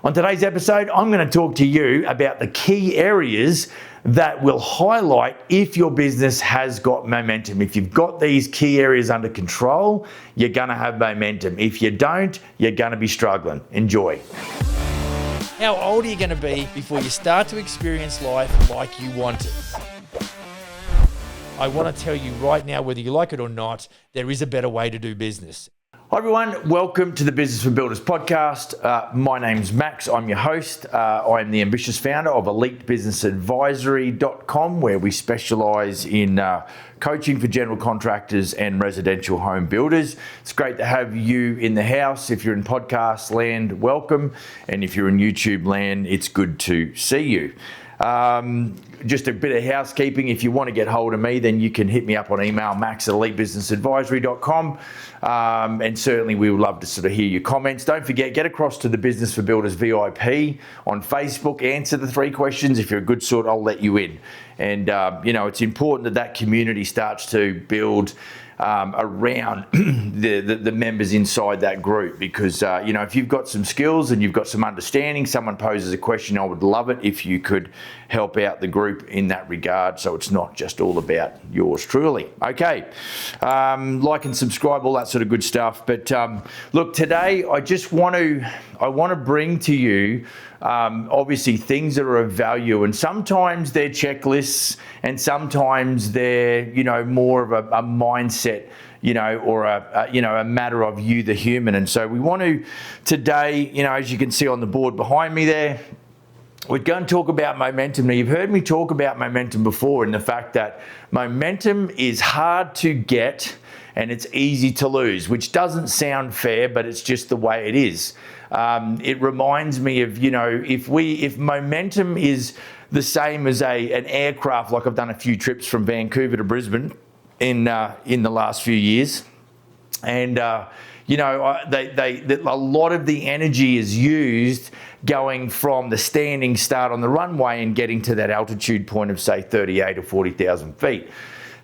On today's episode, I'm going to talk to you about the key areas that will highlight if your business has got momentum. If you've got these key areas under control, you're going to have momentum. If you don't, you're going to be struggling. Enjoy. How old are you going to be before you start to experience life like you want it? I want to tell you right now, whether you like it or not, there is a better way to do business. Hi everyone, welcome to the Business for Builders podcast. My name's Max, I'm your host. I'm the ambitious founder of EliteBusinessAdvisory.com, where we specialise in coaching for general contractors and residential home builders. It's great to have you in the house. If you're in podcast land, welcome. And if you're in YouTube land, it's good to see you. Just a bit of housekeeping. If you want to get hold of me, then you can hit me up on email, max@elitebusinessadvisory.com. And certainly we would love to sort of hear your comments. Don't forget, get across to the Business for Builders VIP on Facebook. Answer the 3 questions. If you're a good sort, I'll let you in. And, it's important that community starts to build around the members inside that group, because if you've got some skills and you've got some understanding, someone poses a question, I would love it if you could help out the group in that regard, so it's not just all about yours truly. Okay, like and subscribe, all that sort of good stuff. But look, today I want to bring to you obviously things that are of value, and sometimes they're checklists and sometimes they're more of a mindset, or a matter of you, the human. And so we want to today, as you can see on the board behind me there, we're going to talk about momentum. Now, you've heard me talk about momentum before, and the fact that momentum is hard to get and it's easy to lose, which doesn't sound fair, but it's just the way it is. It reminds me of, if momentum is the same as an aircraft, like I've done a few trips from Vancouver to Brisbane in the last few years, and a lot of the energy is used going from the standing start on the runway and getting to that altitude point of, say, 38 or 40,000 feet.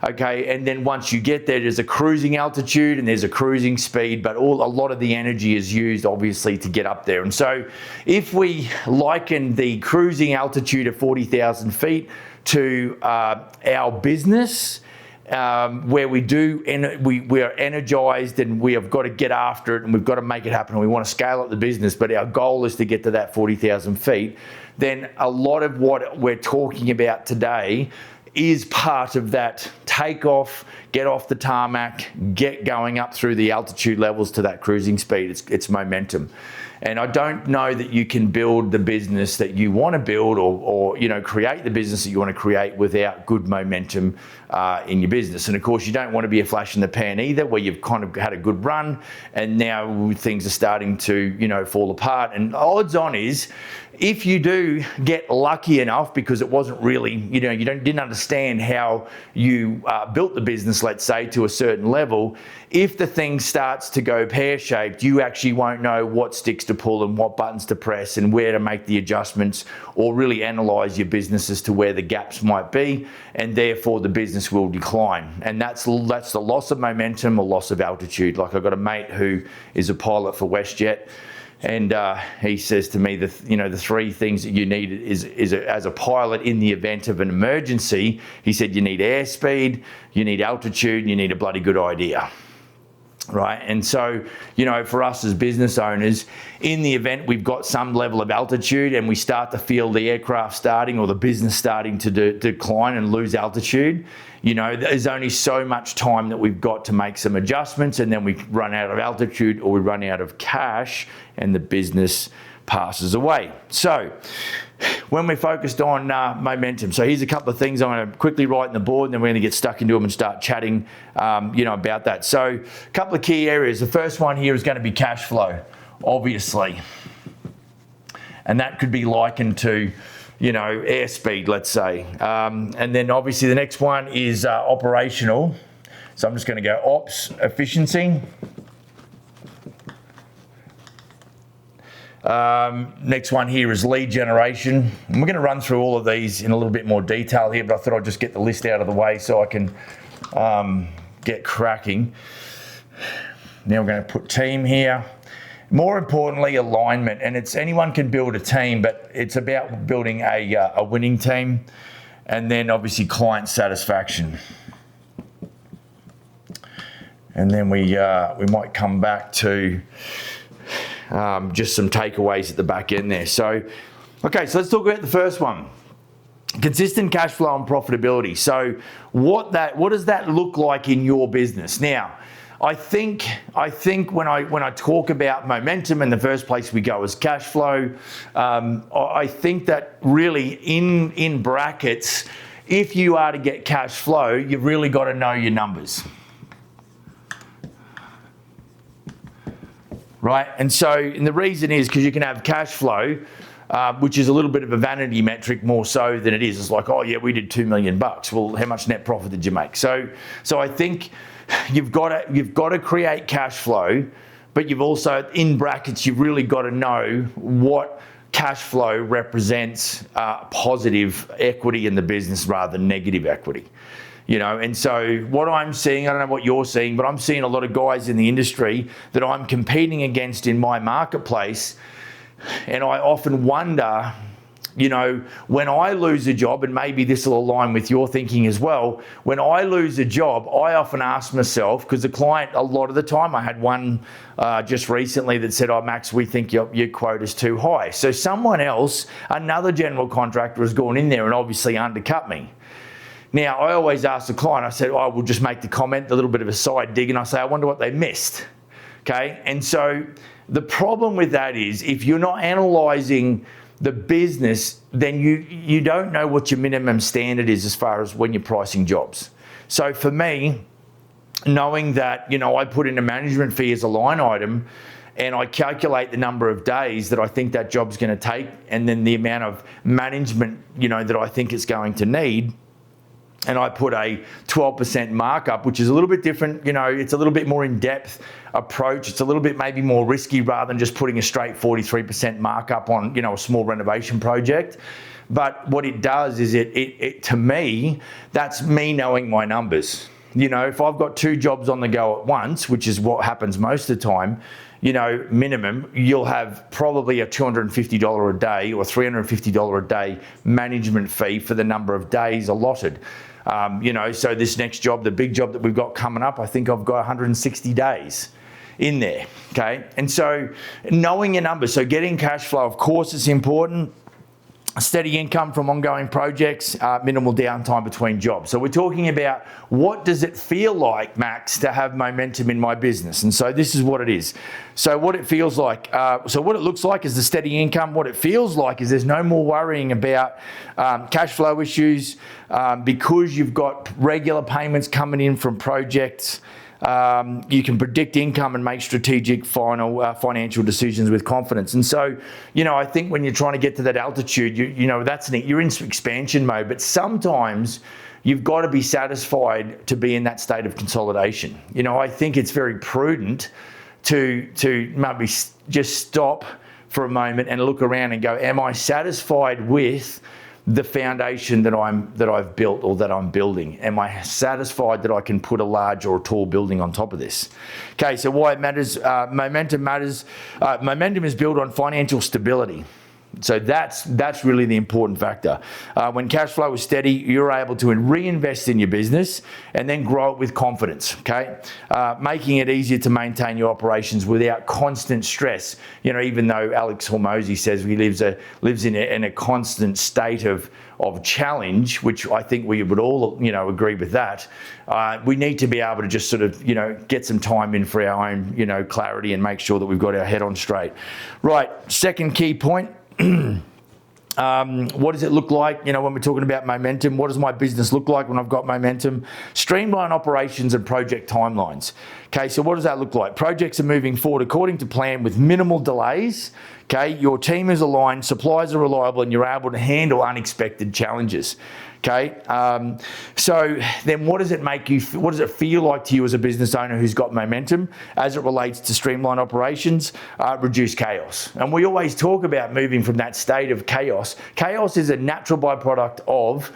Okay, and then once you get there, there's a cruising altitude and there's a cruising speed, but a lot of the energy is used, obviously, to get up there. And so if we liken the cruising altitude of 40,000 feet to our business, where we are energized and we have got to get after it and we've got to make it happen and we want to scale up the business, but our goal is to get to that 40,000 feet, then a lot of what we're talking about today is part of that takeoff, get off the tarmac, get going up through the altitude levels to that cruising speed. It's momentum. And I don't know that you can build the business that you want to build or create the business that you want to create without good momentum in your business. And of course, you don't want to be a flash in the pan either, where you've kind of had a good run and now things are starting to, fall apart. And odds on is, if you do get lucky enough, because it wasn't really, you didn't understand how you built the business, let's say, to a certain level, if the thing starts to go pear-shaped, you actually won't know what sticks to pull and what buttons to press and where to make the adjustments, or really analyze your business as to where the gaps might be, and therefore the business will decline. And that's the loss of momentum or loss of altitude. Like, I've got a mate who is a pilot for WestJet, and he says to me, the 3 things that you need is as a pilot in the event of an emergency, he said, you need airspeed, you need altitude, and you need a bloody good idea. Right. And so, for us as business owners, in the event we've got some level of altitude and we start to feel the aircraft starting or the business starting to decline and lose altitude, there's only so much time that we've got to make some adjustments, and then we run out of altitude or we run out of cash and the business passes away. So when we're focused on momentum, so here's a couple of things I'm going to quickly write on the board, and then we're going to get stuck into them and start chatting, about that. So a couple of key areas. The first one here is going to be cash flow, obviously, and that could be likened to, airspeed, let's say. And then obviously the next one is operational. So I'm just going to go ops efficiency. Next one here is lead generation. And we're going to run through all of these in a little bit more detail here, but I thought I'd just get the list out of the way so I can get cracking. Now we're going to put team here. more importantly, alignment. And it's anyone can build a team, but it's about building a winning team. And then obviously client satisfaction. And then we might come back to just some takeaways at the back end there. So, okay, so let's talk about the first one. Consistent cash flow and profitability. So what does that look like in your business? Now, I think when I talk about momentum, in the first place we go is cash flow. I think that really in brackets, if you are to get cash flow, you've really got to know your numbers. Right? And the reason is because you can have cash flow, which is a little bit of a vanity metric more so than it is. It's like, oh yeah, we did $2 million. Well, how much net profit did you make? So I think you've got to create cash flow, but you've also, in brackets, you've really got to know what cash flow represents positive equity in the business rather than negative equity. And so what I'm seeing, I don't know what you're seeing, but I'm seeing a lot of guys in the industry that I'm competing against in my marketplace. And I often wonder, when I lose a job, and maybe this will align with your thinking as well, when I lose a job, I often ask myself, because the client, a lot of the time, I had one just recently that said, oh, Max, we think your quote is too high. So someone else, another general contractor, has gone in there and obviously undercut me. Now, I always ask the client, I said, I will just make the comment, a little bit of a side dig, and I say, I wonder what they missed. Okay? And so the problem with that is if you're not analysing the business, then you don't know what your minimum standard is as far as when you're pricing jobs. So for me, knowing that, I put in a management fee as a line item, and I calculate the number of days that I think that job's going to take, and then the amount of management, that I think it's going to need, and I put a 12% markup, which is a little bit different. It's a little bit more in-depth approach. It's a little bit maybe more risky rather than just putting a straight 43% markup on, a small renovation project. But what it does is it to me, that's me knowing my numbers. If I've got 2 jobs on the go at once, which is what happens most of the time, minimum, you'll have probably a $250 a day or $350 a day management fee for the number of days allotted. So this next job, the big job that we've got coming up, I think I've got 160 days in there, okay? And so knowing your numbers, so getting cash flow, of course, is important. Steady income from ongoing projects, minimal downtime between jobs. So we're talking about what does it feel like, Max, to have momentum in my business? And so this is what it is. So what it feels like, so what it looks like is the steady income. What it feels like is there's no more worrying about cash flow issues because you've got regular payments coming in from projects. You can predict income and make strategic financial decisions with confidence. And so, I think when you're trying to get to that altitude, you're in expansion mode, but sometimes you've got to be satisfied to be in that state of consolidation. I think it's very prudent to maybe just stop for a moment and look around and go, am I satisfied with the foundation that I've built or that I'm building? Am I satisfied that I can put a large or a tall building on top of this? Okay, so why it matters, momentum matters. Momentum is built on financial stability. So that's really the important factor. When cash flow is steady, you're able to reinvest in your business and then grow it with confidence, okay? Making it easier to maintain your operations without constant stress. Even though Alex Hormozy says he lives in a constant state of challenge, which I think we would all, agree with that. We need to be able to just sort of, get some time in for our own, clarity and make sure that we've got our head on straight. Right, second key point. What does it look like, when we're talking about momentum? What does my business look like when I've got momentum? Streamline operations and project timelines. Okay, so what does that look like? Projects are moving forward according to plan with minimal delays. Okay, your team is aligned, supplies are reliable, and you're able to handle unexpected challenges. Okay, so then what does it feel like to you as a business owner who's got momentum as it relates to streamline operations, reduce chaos? And we always talk about moving from that state of chaos. Chaos is a natural byproduct of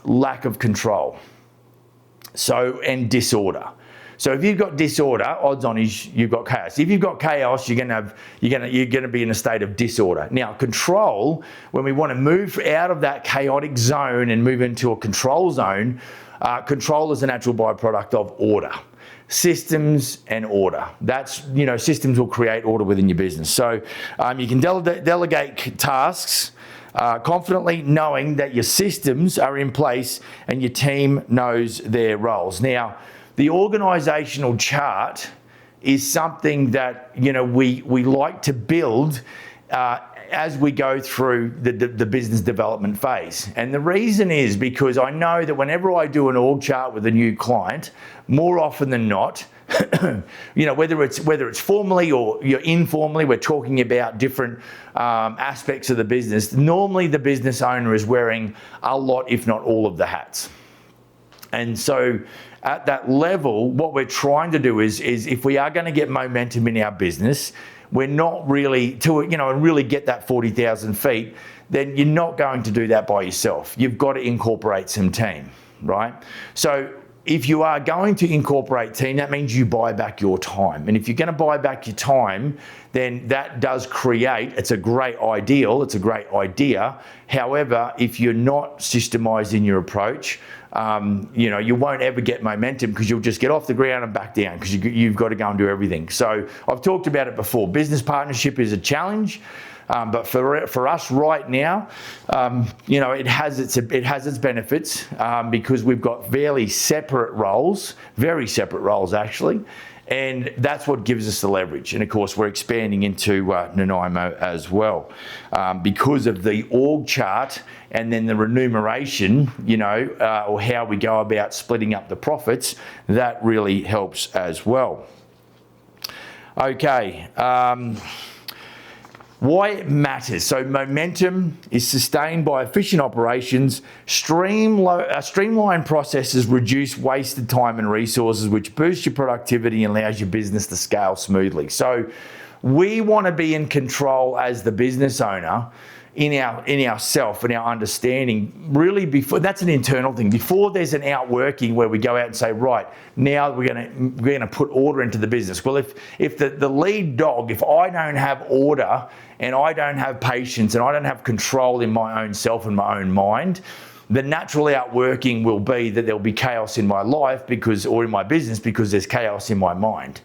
lack of control, and disorder. So if you've got disorder, odds on is you've got chaos. If you've got chaos, you're gonna be in a state of disorder. Now, control, when we want to move out of that chaotic zone and move into a control zone, control is a natural byproduct of order. Systems and order. That's, systems will create order within your business. So you can delegate tasks confidently, knowing that your systems are in place and your team knows their roles. Now, the organizational chart is something that, we like to build as we go through the business development phase. And the reason is because I know that whenever I do an org chart with a new client, more often than not, whether it's formally or informally, we're talking about different aspects of the business. Normally the business owner is wearing a lot, if not all of the hats. And so at that level, what we're trying to do is if we are going to get momentum in our business, we're not really and really get that 40,000 feet, then you're not going to do that by yourself. You've got to incorporate some team, right? So if you are going to incorporate team, that means you buy back your time. And if you're going to buy back your time, then that does create, it's a great idea. However, if you're not systemized in your approach, you won't ever get momentum because you'll just get off the ground and back down because you've got to go and do everything. So I've talked about it before. Business partnership is a challenge. But for us right now, it has its benefits because we've got very separate roles actually, and that's what gives us the leverage. And of course, we're expanding into Nanaimo as well because of the org chart and then the remuneration, or how we go about splitting up the profits. That really helps as well. Okay. Why it matters. So momentum is sustained by efficient operations, streamlined processes reduce wasted time and resources, which boosts your productivity and allows your business to scale smoothly. So we want to be in control as the business owner in ourself and our understanding, really. Before, that's an internal thing. Before there's an outworking where we go out and say, right, now we're gonna put order into the business. Well, if the lead dog, if I don't have order and I don't have patience and I don't have control in my own self and my own mind, the natural outworking will be that there'll be chaos in my life or in my business because there's chaos in my mind.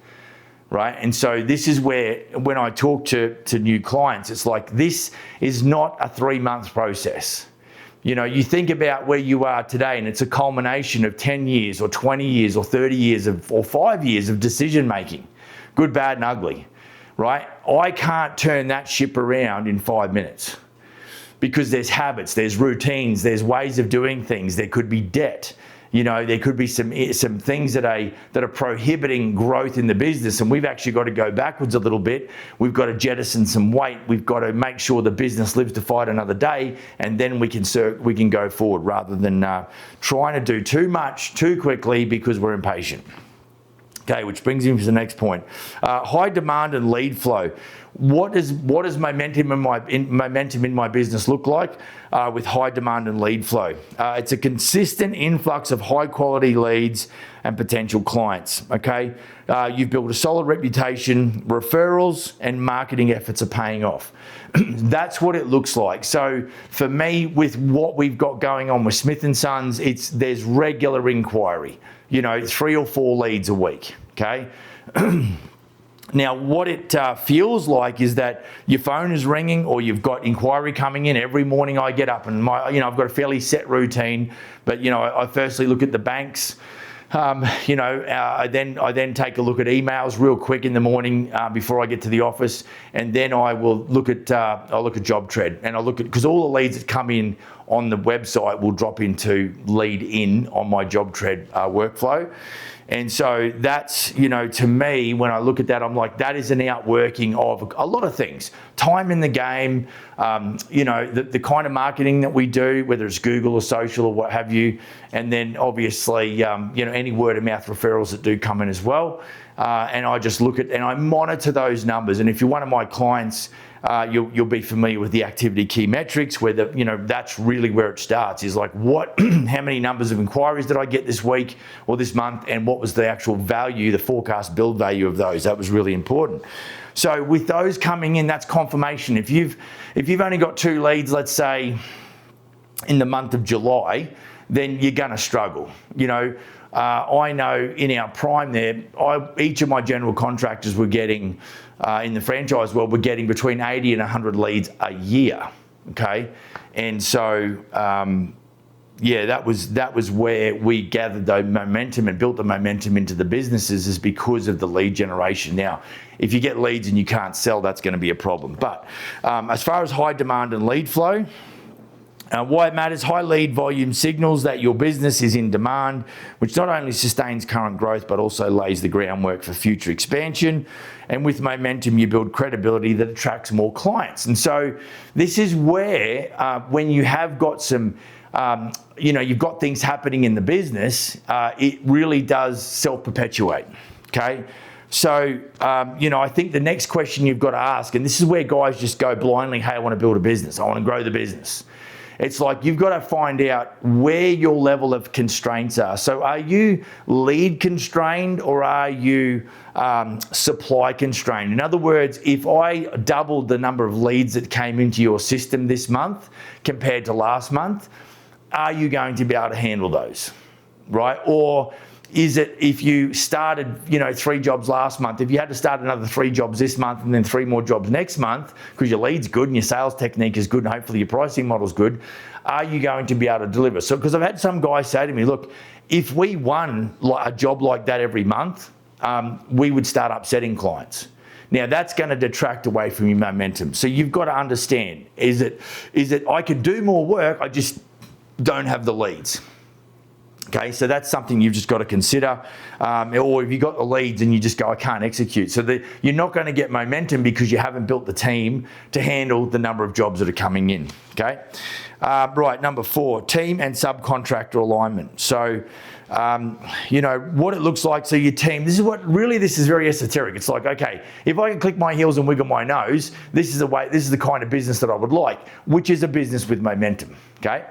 Right? And so this is where, when I talk to new clients, it's like, this is not a 3-month process. You think about where you are today and it's a culmination of 10 years or 20 years or 30 years or 5 years of decision making, good, bad and ugly, right? I can't turn that ship around in 5 minutes because there's habits, there's routines, there's ways of doing things, there could be debt. There could be some things that are prohibiting growth in the business, and we've actually got to go backwards a little bit. We've got to jettison some weight. We've got to make sure the business lives to fight another day, and then we can go forward rather than trying to do too much too quickly because we're impatient. Okay, which brings me to the next point: high demand and lead flow. What does momentum in my business look like with high demand and lead flow? It's a consistent influx of high quality leads and potential clients. Okay, you've built a solid reputation, referrals and marketing efforts are paying off. That's what it looks like. So for me, with what we've got going on with Smith & Sons, there's regular inquiry. 3 or 4 leads a week. Okay. Now, what it feels like is that your phone is ringing or you've got inquiry coming in. Every morning I get up and I've got a fairly set routine, but I firstly look at the banks. I then take a look at emails real quick in the morning before I get to the office, and then I will look at JobTread, and I'll look at, because all the leads that come in on the website will drop into lead in on my JobTread workflow. And so that's, to me, when I look at that, I'm like, that is an outworking of a lot of things. Time in the game, the kind of marketing that we do, whether it's Google or social or what have you. And then obviously, any word of mouth referrals that do come in as well. And I just look at, and I monitor those numbers. And if you're one of my clients, you'll be familiar with the activity key metrics, where that's really where it starts. Is like how many numbers of inquiries did I get this week or this month, and what was the actual value, the forecast build value of those? That was really important. So with those coming in, that's confirmation. If you've only got 2 leads, let's say in the month of July, then you're going to struggle. I know in our prime there, each of my general contractors were getting, in the franchise world, we're getting between 80 and 100 leads a year, okay? And so, that was where we gathered the momentum and built the momentum into the businesses, is because of the lead generation. Now, if you get leads and you can't sell, that's going to be a problem. But as far as high demand and lead flow, why it matters: high lead volume signals that your business is in demand, which not only sustains current growth, but also lays the groundwork for future expansion. And with momentum, you build credibility that attracts more clients. And so this is where, when you have got some, you've got things happening in the business, it really does self-perpetuate, okay? So, I think the next question you've got to ask, and this is where guys just go blindly, hey, I want to build a business, I want to grow the business. It's like you've got to find out where your level of constraints are. So are you lead constrained, or are you supply constrained? In other words, if I doubled the number of leads that came into your system this month compared to last month, are you going to be able to handle those, right? Or is it, if you started 3 jobs last month, if you had to start another 3 jobs this month and then 3 more jobs next month, because your lead's good and your sales technique is good and hopefully your pricing model's good, are you going to be able to deliver? So, because I've had some guys say to me, look, if we won a job like that every month, we would start upsetting clients. Now that's going to detract away from your momentum. So you've got to understand, is it I could do more work, I just don't have the leads. Okay, so that's something you've just got to consider. Or if you've got the leads and you just go, I can't execute. So you're not going to get momentum because you haven't built the team to handle the number of jobs that are coming in. Okay, right, number 4, team and subcontractor alignment. So, what it looks like. So your team, this is very esoteric. It's like, okay, if I can click my heels and wiggle my nose, this is the kind of business that I would like, which is a business with momentum. Okay.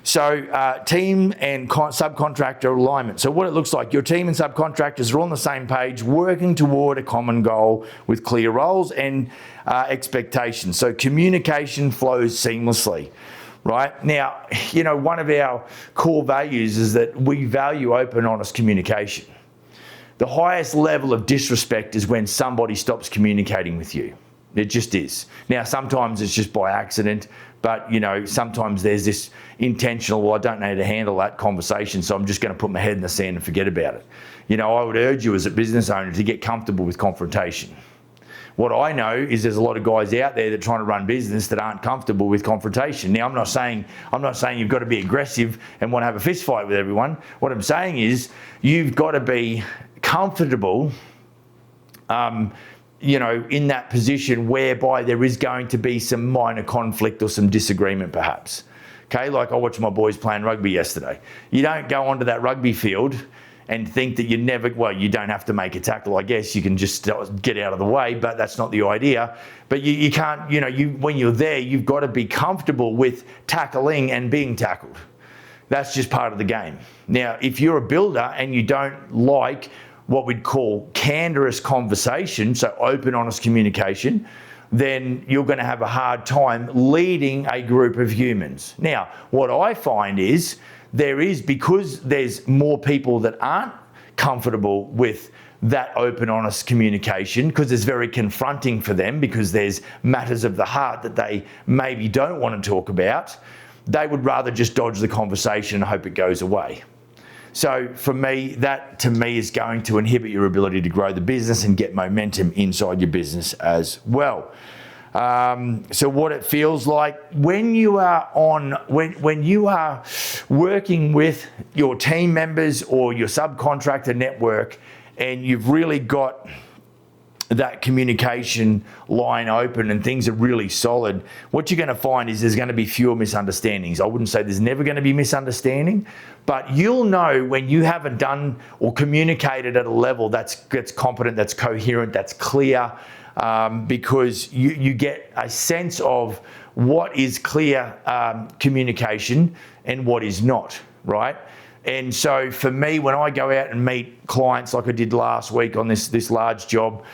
So team and subcontractor alignment. So what it looks like, your team and subcontractors are on the same page, working toward a common goal with clear roles and expectations. So communication flows seamlessly, right? Now, one of our core values is that we value open, honest communication. The highest level of disrespect is when somebody stops communicating with you. It just is. Now, sometimes it's just by accident, but sometimes there's this intentional, well, I don't know how to handle that conversation, so I'm just going to put my head in the sand and forget about it. I would urge you as a business owner to get comfortable with confrontation. What I know is there's a lot of guys out there that are trying to run business that aren't comfortable with confrontation. Now, I'm not saying you've got to be aggressive and want to have a fist fight with everyone. What I'm saying is you've got to be comfortable in that position whereby there is going to be some minor conflict or some disagreement perhaps. Okay, like I watched my boys playing rugby yesterday. You don't go onto that rugby field and think that you don't have to make a tackle. I guess you can just get out of the way, but that's not the idea. But you can't, when you're there, you've got to be comfortable with tackling and being tackled. That's just part of the game. Now, if you're a builder and you don't like what we'd call candorous conversation, so open, honest communication, then you're going to have a hard time leading a group of humans. Now, what I find is because there's more people that aren't comfortable with that open, honest communication, because it's very confronting for them, because there's matters of the heart that they maybe don't want to talk about, they would rather just dodge the conversation and hope it goes away. So for me, that to me is going to inhibit your ability to grow the business and get momentum inside your business as well. So what it feels like when you are when you are working with your team members or your subcontractor network, and you've really got that communication line open and things are really solid, what you're going to find is there's going to be fewer misunderstandings. I wouldn't say there's never going to be misunderstanding, but you'll know when you haven't done or communicated at a level that's competent, that's coherent, that's clear, because you get a sense of what is clear communication and what is not, right? And so for me, when I go out and meet clients like I did last week on this large job,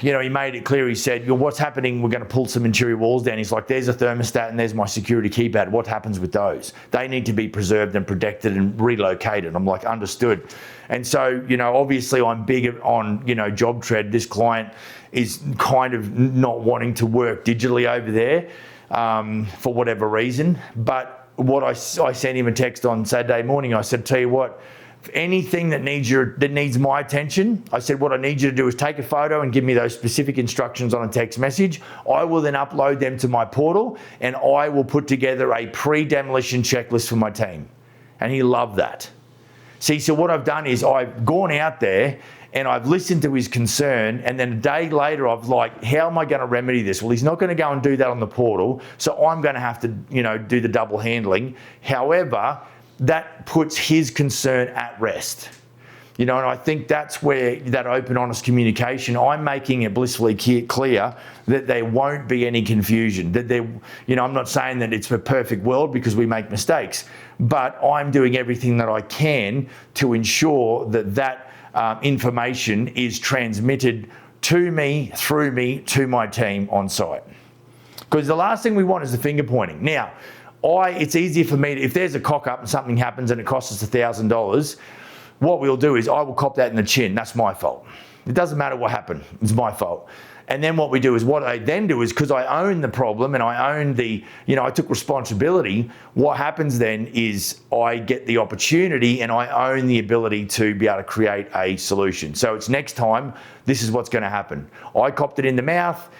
he made it clear. He said, what's happening? We're going to pull some interior walls down. He's like, there's a thermostat and there's my security keypad. What happens with those? They need to be preserved and protected and relocated. I'm like, understood. And so, obviously I'm big on, JobTread. This client is kind of not wanting to work digitally over there for whatever reason. But what I sent him a text on Saturday morning. I said, tell you what, anything that needs my attention, I said, what I need you to do is take a photo and give me those specific instructions on a text message. I will then upload them to my portal and I will put together a pre-demolition checklist for my team. And he loved that. See, so what I've done is I've gone out there and I've listened to his concern, and then a day later I've like, how am I going to remedy this? Well, he's not going to go and do that on the portal, so I'm going to have to, do the double handling. However, that puts his concern at rest. And I think that's where that open, honest communication, I'm making it blissfully clear that there won't be any confusion. That I'm not saying that it's a perfect world because we make mistakes, but I'm doing everything that I can to ensure that information is transmitted to me, through me, to my team on site. Because the last thing we want is the finger pointing. Now, it's easier for me, if there's a cock up and something happens and it costs us $1,000, what we'll do is I will cop that in the chin. That's my fault. It doesn't matter what happened. It's my fault. And then what I then do is, because I own the problem and I own I took responsibility, what happens then is I get the opportunity and I own the ability to be able to create a solution. So it's next time, this is what's going to happen. I copped it in the mouth.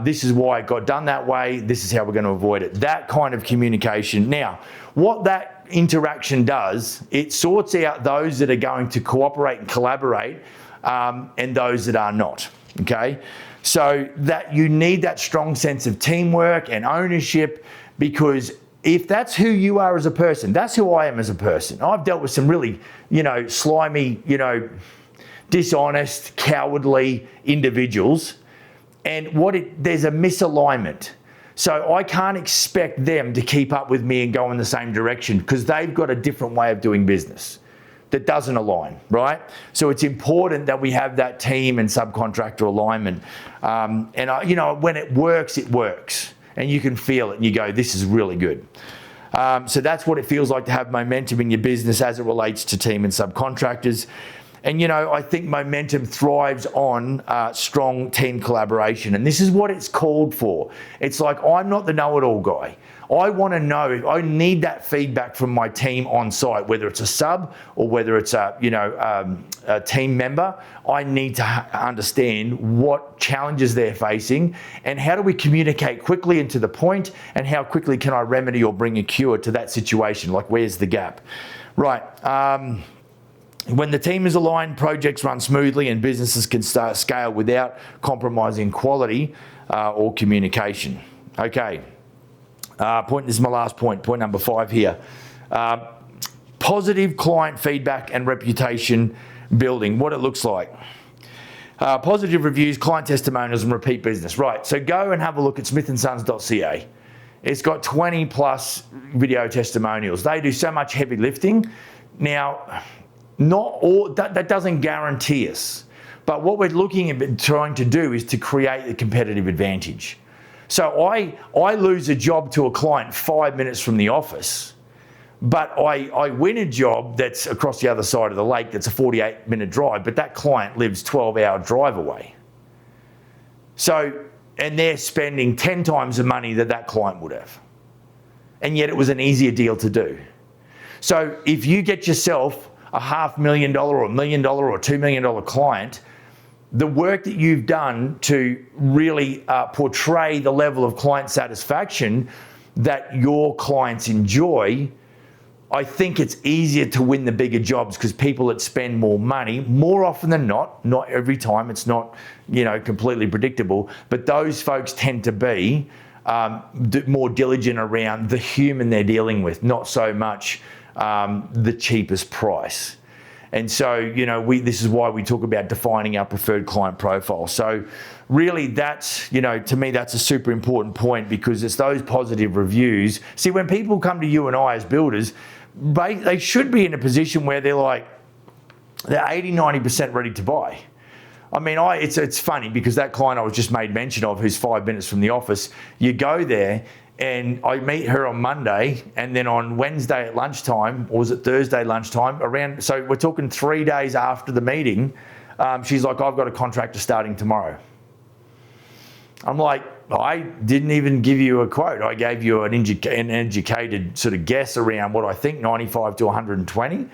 This is why it got done that way. This is how we're going to avoid it. That kind of communication. Now, what that interaction does, it sorts out those that are going to cooperate and collaborate and those that are not, okay? So that you need that strong sense of teamwork and ownership, because if that's who you are as a person, that's who I am as a person. I've dealt with some really, slimy, dishonest, cowardly individuals, and there's a misalignment. So I can't expect them to keep up with me and go in the same direction because they've got a different way of doing business that doesn't align, right? So it's important that we have that team and subcontractor alignment. When it works, and you can feel it and you go, this is really good. So that's what it feels like to have momentum in your business as it relates to team and subcontractors. And, I think momentum thrives on strong team collaboration. And this is what it's called for. It's like, I'm not the know-it-all guy. I want to know, I need that feedback from my team on site, whether it's a sub or whether it's a team member. I need to understand what challenges they're facing and how do we communicate quickly and to the point, and how quickly can I remedy or bring a cure to that situation? Like, where's the gap? Right. When the team is aligned, projects run smoothly and businesses can scale without compromising quality or communication. Okay. This is my last point number 5 here. Positive client feedback and reputation building, what it looks like. Positive reviews, client testimonials, and repeat business. Right, so go and have a look at smithandsons.ca. It's got 20 plus video testimonials. They do so much heavy lifting. Now, not all that doesn't guarantee us, but what we're looking at trying to do is to create a competitive advantage. So I lose a job to a client 5 minutes from the office, but I win a job that's across the other side of the lake that's a 48-minute drive, but that client lives 12-hour drive away. So, and they're spending 10 times the money that client would have. And yet it was an easier deal to do. So if you get yourself a $500,000 or $1 million or $2 million client, the work that you've done to really portray the level of client satisfaction that your clients enjoy, I think it's easier to win the bigger jobs because people that spend more money, more often than not every time, it's not, completely predictable, but those folks tend to be more diligent around the human they're dealing with, not so much the cheapest price. And so, this is why we talk about defining our preferred client profile. So really that's, to me, that's a super important point, because it's those positive reviews. See, when people come to you and I as builders, they should be in a position where they're 80, 90% ready to buy. I mean, it's funny because that client I was just made mention of, who's 5 minutes from the office, you go there and I meet her on Monday, and then on Wednesday at lunchtime, or was it Thursday lunchtime, so we're talking 3 days after the meeting, she's like, I've got a contractor starting tomorrow. I'm like, I didn't even give you a quote. I gave you an educated sort of guess around what I think, 95 to 120.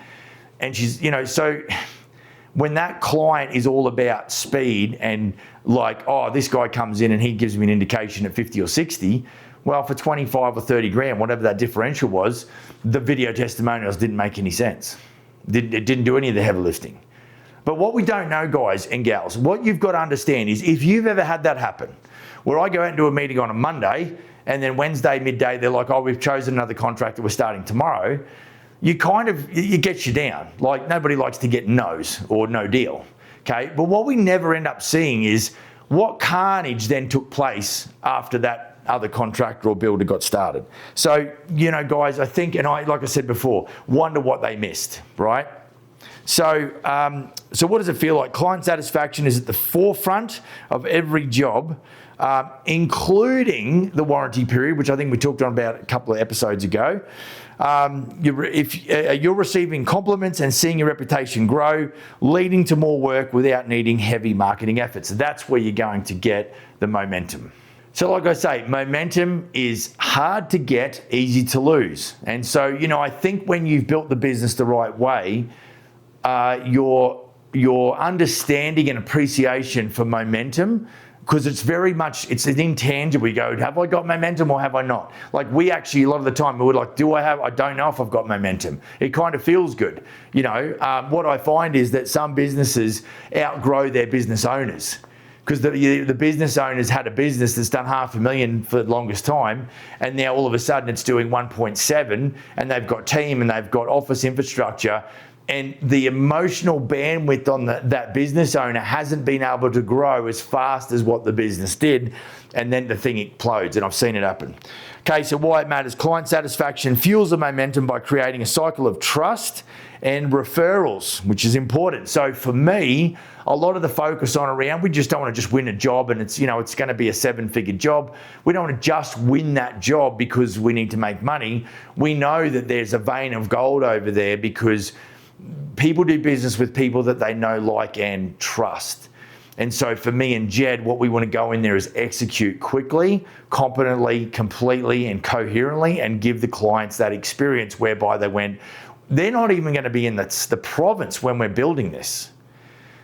And she's, so when that client is all about speed and this guy comes in and he gives me an indication at 50 or 60, well, for 25 or 30 grand, whatever that differential was, the video testimonials didn't make any sense. It didn't do any of the heavy lifting. But what we don't know, guys and gals, what you've got to understand is, if you've ever had that happen, where I go out and do a meeting on a Monday, and then Wednesday midday, they're like, oh, we've chosen another contractor, we're starting tomorrow, it gets you down. Nobody likes to get no's or no deal, okay? But what we never end up seeing is what carnage then took place after that other contractor or builder got started. So, guys, I think, and like I said before, wonder what they missed, right? So what does it feel like? Client satisfaction is at the forefront of every job, including the warranty period, which I think we talked on about a couple of episodes ago. If you're receiving compliments and seeing your reputation grow, leading to more work without needing heavy marketing efforts. That's where you're going to get the momentum. So like I say, momentum is hard to get, easy to lose. And so, I think when you've built the business the right way, your understanding and appreciation for momentum, because it's an intangible. You go, have I got momentum or have I not? We actually, a lot of the time, we're like, I don't know if I've got momentum. It kind of feels good. What I find is that some businesses outgrow their business owners, because the business owners had a business that's done $500,000 for the longest time, and now all of a sudden it's doing 1.7, and they've got team and they've got office infrastructure, and the emotional bandwidth on that business owner hasn't been able to grow as fast as what the business did, and then the thing explodes, and I've seen it happen. Okay, so why it matters. Client satisfaction fuels the momentum by creating a cycle of trust and referrals, which is important. So for me, a lot of the focus around, we just don't want to just win a job and it's going to be a 7-figure job. We don't want to just win that job because we need to make money. We know that there's a vein of gold over there because people do business with people that they know, like, and trust. And so for me and Jed, what we want to go in there is execute quickly, competently, completely, and coherently, and give the clients that experience whereby they're not even going to be in the province when we're building this.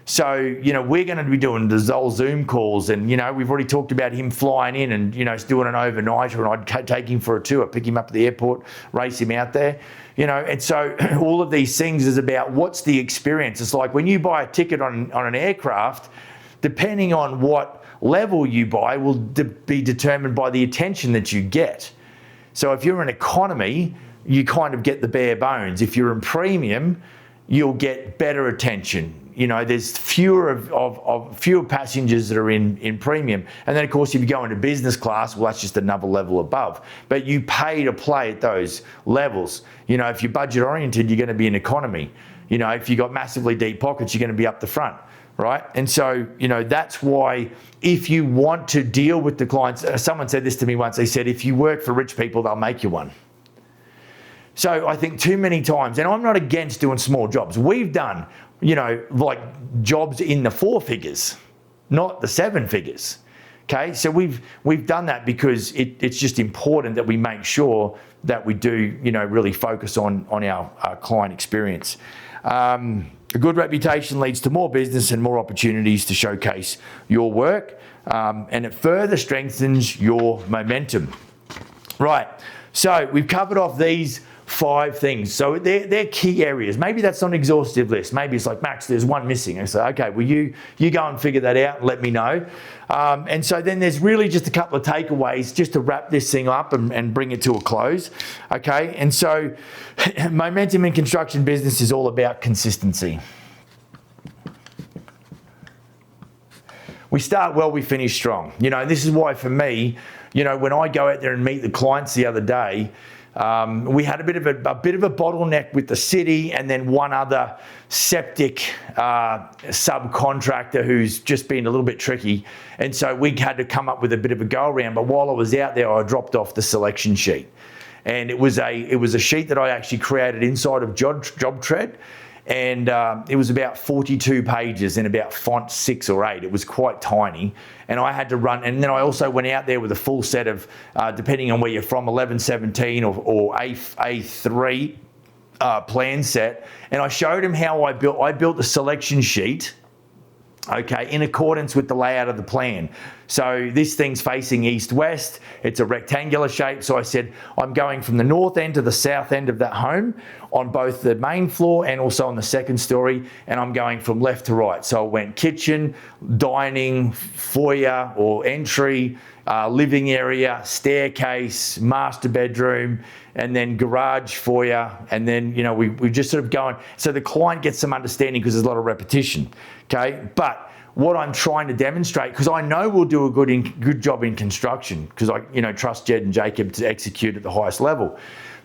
So, we're going to be doing the Zoom calls, and, we've already talked about him flying in and, doing an overnighter, and I'd take him for a tour, pick him up at the airport, race him out there, and so all of these things is about what's the experience. It's like when you buy a ticket on an aircraft, depending on what level you buy will be determined by the attention that you get. So if you're in economy, you kind of get the bare bones. If you're in premium, you'll get better attention. There's fewer passengers that are in premium. And then, of course, if you go into business class, well, that's just another level above. But you pay to play at those levels. If you're budget oriented, you're going to be in economy. If you've got massively deep pockets, you're going to be up the front, right? And so, that's why if you want to deal with the clients, someone said this to me once, they said, if you work for rich people, they'll make you one. So I think too many times, and I'm not against doing small jobs. We've done, jobs in the 4 figures, not the 7 figures. Okay, so we've done that because it's just important that we make sure that we do, really focus on our client experience. A good reputation leads to more business and more opportunities to showcase your work, and it further strengthens your momentum. Right, so we've covered off these 5 things. So they're key areas. Maybe that's not an exhaustive list. Maybe it's like, Max, there's one missing. I say, okay, well, you go and figure that out and let me know. And so then there's really just a couple of takeaways just to wrap this thing up and bring it to a close. Okay, and so momentum in construction business is all about consistency. we start well, we finish strong. You know, this is why for me, you know, when I go out there and meet the clients the other day, we had a bit of a bottleneck with the city and then one other septic subcontractor who's just been a little bit tricky. And so we had to come up with a bit of a go around. But while I was out there, I dropped off the selection sheet. And it was a sheet that I actually created inside of JobTread. And it was about 42 pages in about font 6 or 8. It was quite tiny. And I had to run, and then I also went out there with a full set of, depending on where you're from, 1117 or A3 plan set. And I showed him how I built the selection sheet, okay, in accordance with the layout of the plan. So this thing's facing east-west, it's a rectangular shape. So I said, I'm going from the north end to the south end of that home on both the main floor and also on the second story. And I'm going from left to right. So I went kitchen, dining, foyer or entry, living area, staircase, master bedroom, and then garage, foyer. And then, you know, we just sort of going, so the client gets some understanding because there's a lot of repetition, okay? But what I'm trying to demonstrate, because I know we'll do a good job in construction, because I, you know, trust Jed and Jacob to execute at the highest level.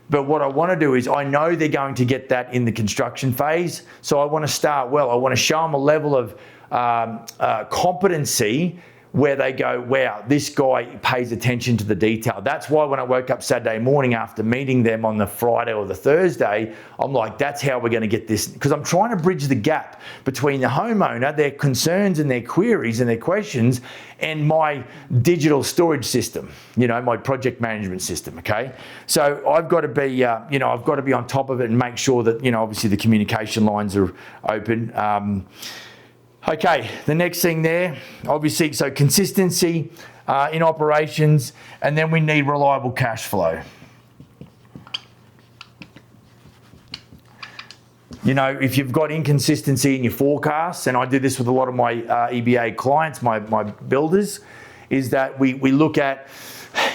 But what I want to do is I know they're going to get that in the construction phase. So I want to start well. I want to show them a level of competency where they go, wow, this guy pays attention to the detail. That's why when I woke up Saturday morning after meeting them on the Friday or the Thursday, I'm like, that's how we're going to get this. Because I'm trying to bridge the gap between the homeowner, their concerns and their queries and their questions, and my digital storage system, you know, my project management system, okay? So I've got to be, you know, I've got to be on top of it and make sure that, you know, obviously the communication lines are open. Okay, the next thing there, obviously, so consistency in operations, and then we need reliable cash flow. You know, if you've got inconsistency in your forecasts, and I do this with a lot of my EBA clients, my builders, is that we look at,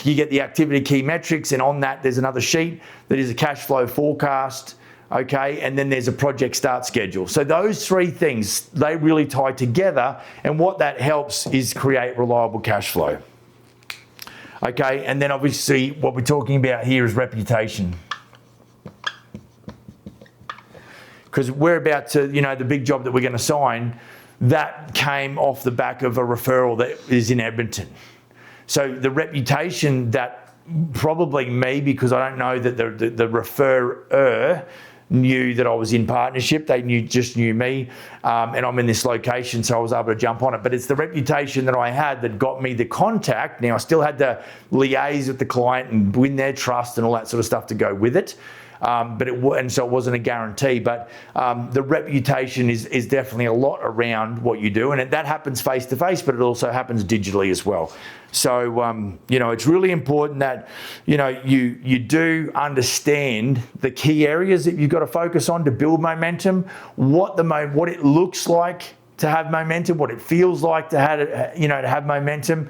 you get the activity key metrics, and on that there's another sheet that is a cash flow forecast. Okay, and then there's a project start schedule. So those three things, they really tie together, and what that helps is create reliable cash flow. Okay, and then obviously what we're talking about here is reputation. Because we're about to, you know, the big job that we're going to sign, that came off the back of a referral that is in Edmonton. So the reputation that probably me, because I don't know that the referrer knew that I was in partnership. They just knew me, and I'm in this location, so I was able to jump on it. But it's the reputation that I had that got me the contact. Now I still had to liaise with the client and win their trust and all that sort of stuff to go with it. And so it wasn't a guarantee, but the reputation is definitely a lot around what you do, and that happens face to face, but it also happens digitally as well. So you know, it's really important that, you know, you do understand the key areas that you've got to focus on to build momentum, what it looks like to have momentum, what it feels like to have momentum,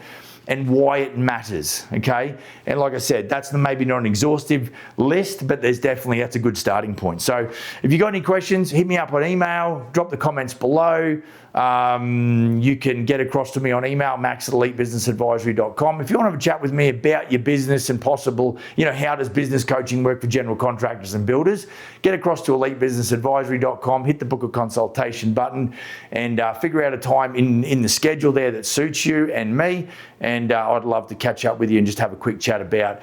and why it matters, okay? And like I said, that's maybe not an exhaustive list, but that's a good starting point. So if you got any questions, hit me up on email, drop the comments below. You can get across to me on email, max@elitebusinessadvisory.com. If you want to have a chat with me about your business and possible, you know, how does business coaching work for general contractors and builders, get across to elitebusinessadvisory.com, hit the book a consultation button, and figure out a time in the schedule there that suits you and me. And I'd love to catch up with you and just have a quick chat about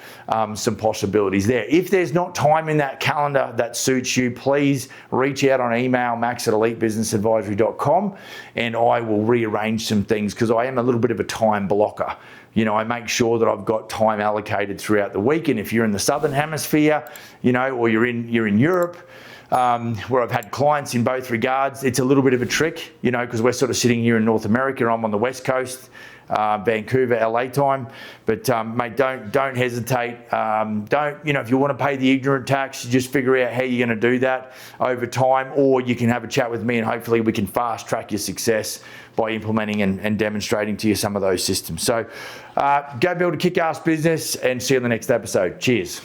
some possibilities there. If there's not time in that calendar that suits you, please reach out on email, max@elitebusinessadvisory.com, and I will rearrange some things, because I am a little bit of a time blocker. You know, I make sure that I've got time allocated throughout the week. And if you're in the Southern Hemisphere, you know, or you're in Europe, where I've had clients in both regards, it's a little bit of a trick, you know, because we're sort of sitting here in North America. I'm on the West Coast, Vancouver, LA time. But mate, don't hesitate. You know, if you want to pay the ignorant tax, you just figure out how you're going to do that over time, or you can have a chat with me and hopefully we can fast track your success by implementing and demonstrating to you some of those systems. So go build a kick-ass business, and see you in the next episode. Cheers.